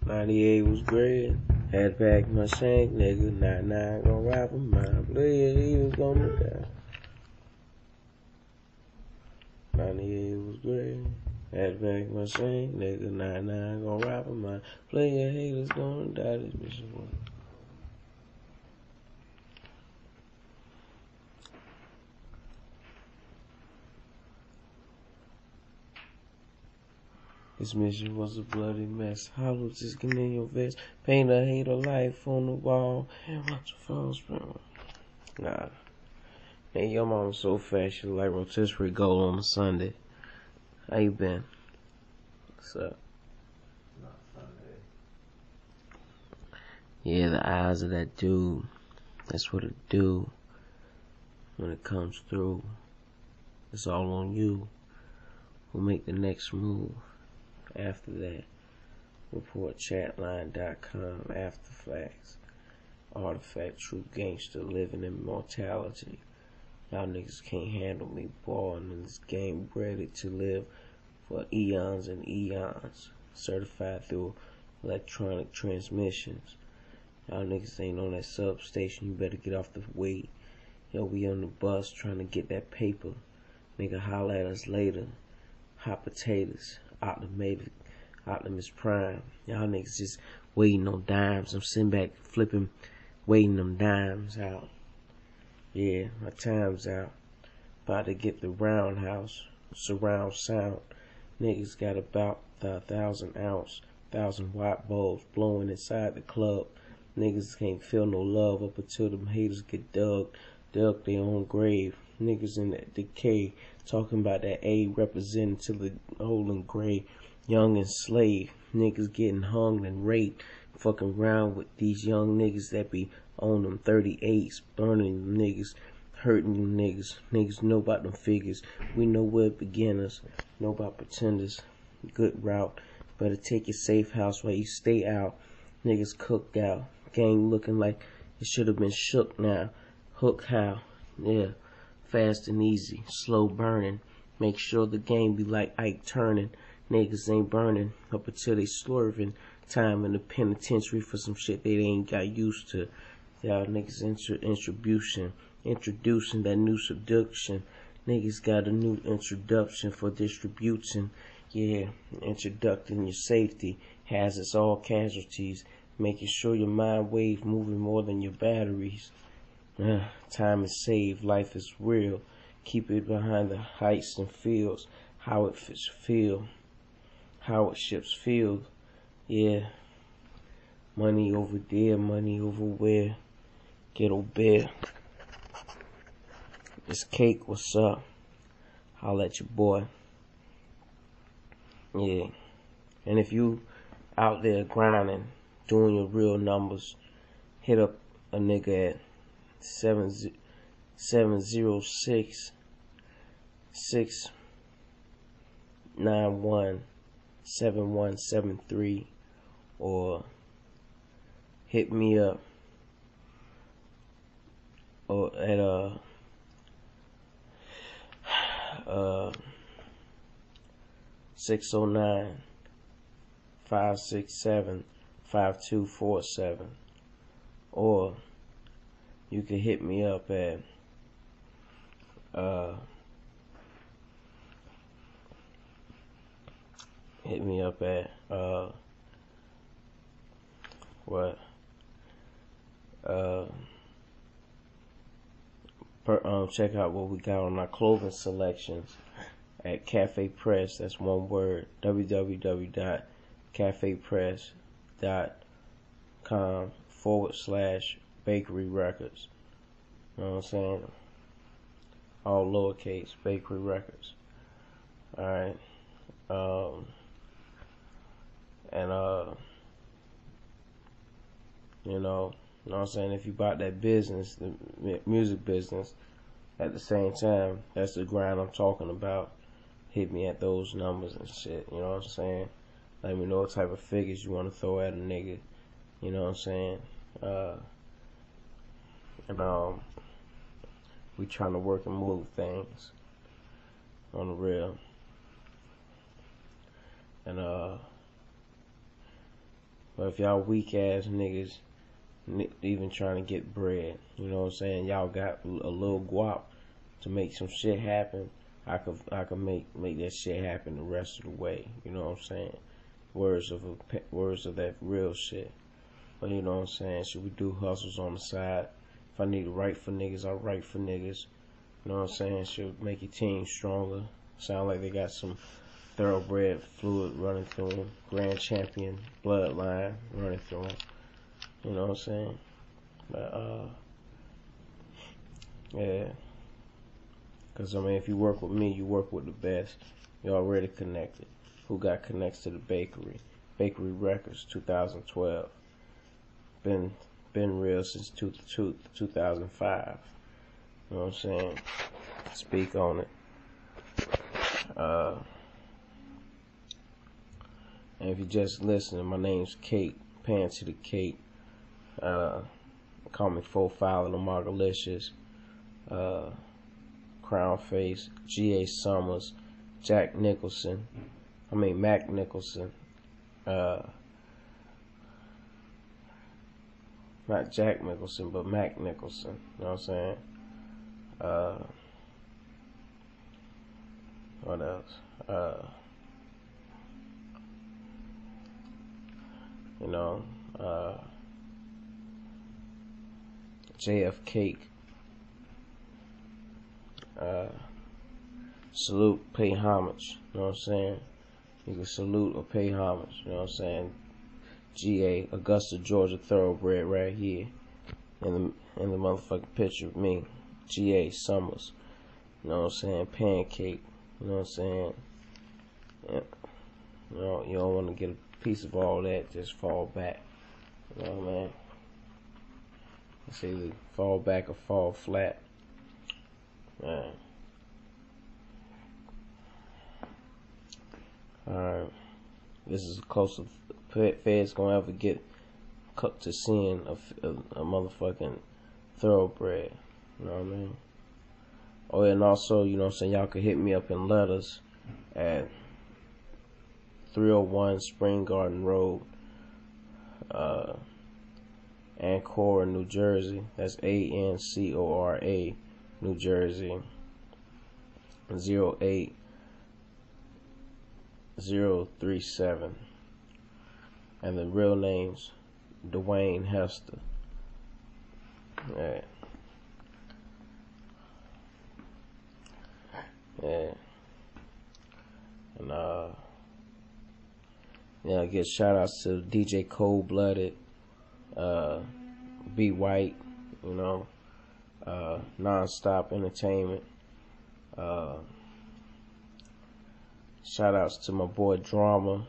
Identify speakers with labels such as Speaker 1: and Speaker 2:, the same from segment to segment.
Speaker 1: 98 was great. Had to pack my shank, nigga. 99 gon' rap him, man. Believe he was gonna die. 98 was great. Had to pack my shank, nigga. 99 gon' rap him, man. Player haters gonna die. This bitch is one. This mission was a bloody mess. Hollow just get in your vest. Paint a hater life on the wall. And watch the fall spring. Nah. Man, your mom so fat she like rotisserie gold on a Sunday. How you been? What's up?
Speaker 2: Not Sunday.
Speaker 1: Yeah, the eyes of that dude. That's what it do. When it comes through. It's all on you. We'll make the next move. After that, reportchatline.com, Afterfacts, Artifact, True Gangster, Living in Mortality. Y'all niggas can't handle me balling in this game, ready to live for eons and eons. Certified through electronic transmissions. Y'all niggas ain't on that substation, you better get off the way. Yo, we on the bus trying to get that paper. Nigga, holler at us later. Hot potatoes. Optimus Prime. Y'all niggas just waiting on dimes. I'm sitting back flipping, waiting them dimes out. Yeah, my time's out. About to get the roundhouse, surround sound. Niggas got about 1,000 ounce, 1,000-watt bulbs blowing inside the club. Niggas can't feel no love up until them haters get dug their own grave. Niggas in that decay, talking about that A representing till the old and gray, young and slave. Niggas getting hung and raped, fucking around with these young niggas that be on them 38s, burning them niggas, hurting them niggas. Niggas know about them figures. We know we're beginners, know about pretenders. Good route, better take your safe house while you stay out. Niggas cooked out, gang looking like it should have been shook now. Hook how? Yeah. Fast and easy, slow burning. Make sure the game be like Ike turning. Niggas ain't burning up until they slurving. Time in the penitentiary for some shit they ain't got used to. Y'all niggas introducing that new subduction. Niggas got a new introduction for distribution. Yeah, introducing your safety has its all casualties. Making sure your mind wave moving more than your batteries. Time is saved, life is real. Keep it behind the heights and fields. How it ships feel. Yeah. Money over there, money over where. Ghetto bear. This cake, what's up? Holla at your boy. Yeah. And if you out there grinding, doing your real numbers, hit up a nigga at 706-691-7173 or hit me up or at 609-567-5247 or you can hit me up at check out what we got on our clothing selections at Cafe Press. That's one word. www.cafepress.com/bakery records. You know what I'm saying? All lowercase, bakery records. Alright. You know what I'm saying? If you bought that business, the music business, at the same time, that's the grind I'm talking about. Hit me at those numbers and shit. You know what I'm saying? Let me know what type of figures you want to throw at a nigga. You know what I'm saying? We trying to work and move things on the real. And But if y'all weak ass niggas even trying to get bread, you know what I'm saying? Y'all got a little guap to make some shit happen. I could make that shit happen the rest of the way. You know what I'm saying? Words of that real shit. But you know what I'm saying? Should we do hustles on the side? If I need to write for niggas, I'll write for niggas. You know what I'm saying? Should make your team stronger. Sound like they got some thoroughbred fluid running through them. Grand champion bloodline running through them. You know what I'm saying? But, yeah. Because, I mean, if you work with me, you work with the best. You're already connected. Who got connects to the bakery? Bakery Records, 2012. Been real since 2005. You know what I'm saying? Speak on it. And if you just listening, my name's Kate, Pan to the Cape. Call me Four-File the Margalicious, Crown Face, G.A. Summers, Mac Nicholson. Not Jack Nicholson, but Mac Nicholson. You know what I'm saying? What else? JF Cake. Salute, pay homage. You know what I'm saying? You can salute or pay homage. You know what I'm saying? GA, Augusta, Georgia thoroughbred right here. In the motherfucking picture of me. GA Summers. You know what I'm saying? Pancake. You know what I'm saying? Yeah. You don't want to get a piece of all that. Just fall back. You know what I mean? It's either fall back or fall flat. Man. Alright. This is the closest Fed's gonna ever get cut to seeing a motherfucking thoroughbred. You know what I mean? Oh, and also, you know what I'm saying, y'all can hit me up in letters at 301 Spring Garden Road, Ancora, New Jersey. That's Ancora, New Jersey. 08037. And the real name's Dwayne Hester. Yeah. Yeah. And I get shout outs to DJ Cold Blooded, Be White, you know, Nonstop Entertainment. Shout outs to my boy Drama.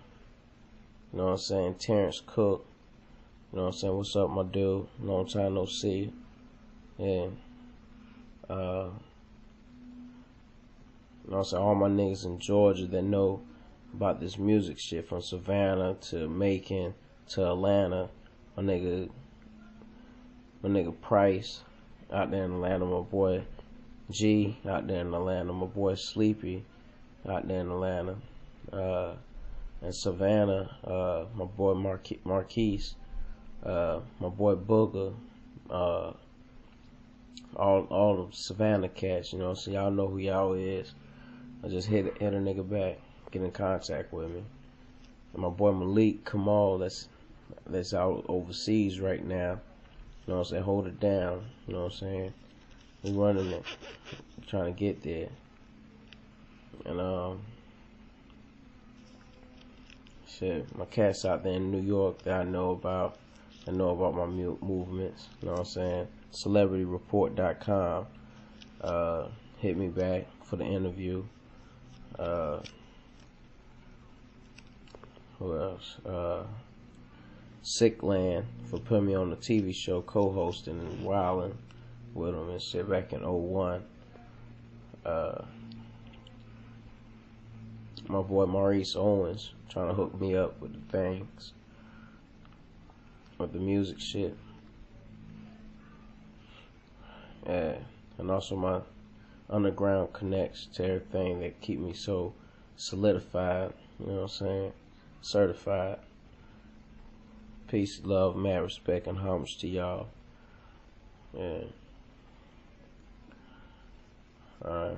Speaker 1: You know what I'm saying? Terrence Cook. You know what I'm saying? What's up, my dude? Long time no see. Yeah. You know what I'm saying? All my niggas in Georgia that know about this music shit, from Savannah to Macon to Atlanta. My nigga Price out there in Atlanta. My boy G out there in Atlanta. My boy Sleepy out there in Atlanta. And Savannah, my boy Marquise, my boy Booger, all the Savannah cats, you know, so y'all know who y'all is. I just hit a nigga back, get in contact with me. And my boy Malik Kamal, that's out overseas right now. You know what I'm saying? Hold it down. You know what I'm saying? We running it, trying to get there. And shit, my cats out there in New York that I know about my movements. You know what I'm saying? CelebrityReport.com. Hit me back for the interview. Who else? Sickland for putting me on the TV show, co-hosting and wilding with them and shit back in 01. My boy Maurice Owens trying to hook me up with the things, with the music shit. Yeah, and also my underground connects to everything that keep me so solidified, you know what I'm saying, certified. Peace, love, mad respect, and homage to y'all. Yeah. Alright.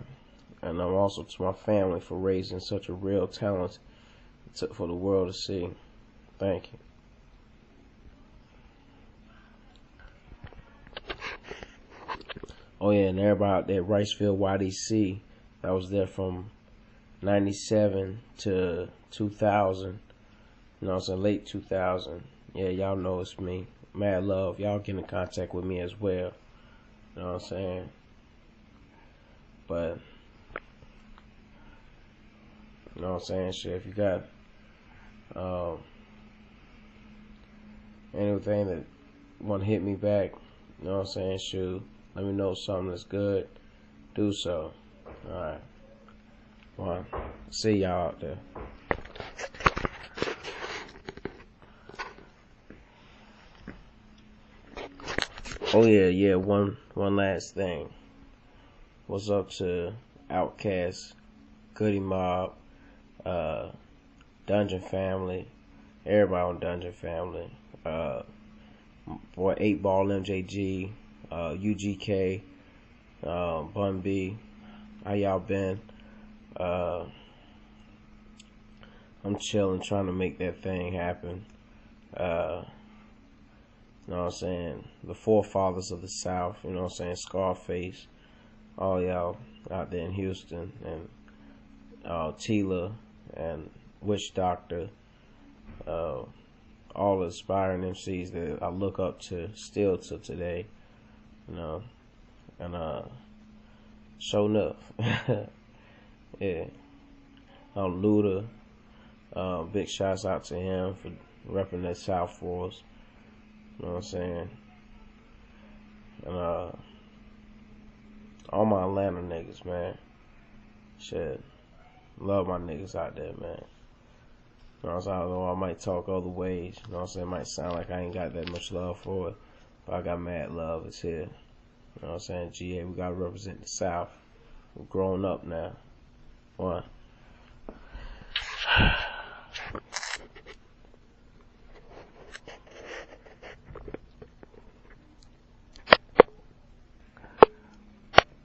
Speaker 1: And I'm also to my family for raising such a real talent for the world to see. Thank you. Oh yeah, and everybody out there, Ricefield YDC, I was there from 97 to 2000. You know what I'm saying? Late 2000. Yeah, y'all know it's me. Mad love. Y'all get in contact with me as well. You know what I'm saying? But, you know what I'm saying? Shit, if you got anything that want to hit me back, you know what I'm saying? Shoot, let me know something that's good. Do so. Alright. Well, see y'all out there. Oh yeah, one last thing. What's up to Outkast, Goody Mob, Dungeon Family, everybody on Dungeon Family, boy 8 Ball MJG, UGK, Bun B, how y'all been? I'm chilling, trying to make that thing happen. You know what I'm saying? The forefathers of the South, you know what I'm saying? Scarface, all y'all out there in Houston, and Tila and Witch Doctor, all the aspiring MCs that I look up to still to today, you know, and show enough. Yeah. Luda, big shouts out to him for repping that South for us. You know what I'm saying? And all my Atlanta niggas, man. Shit. Love my niggas out there, man. You know what I'm saying? Although I might talk other ways, you know what I'm saying? It might sound like I ain't got that much love for it, but I got mad love. It's here. You know what I'm saying? GA, we gotta represent the South. We're growing up now. One.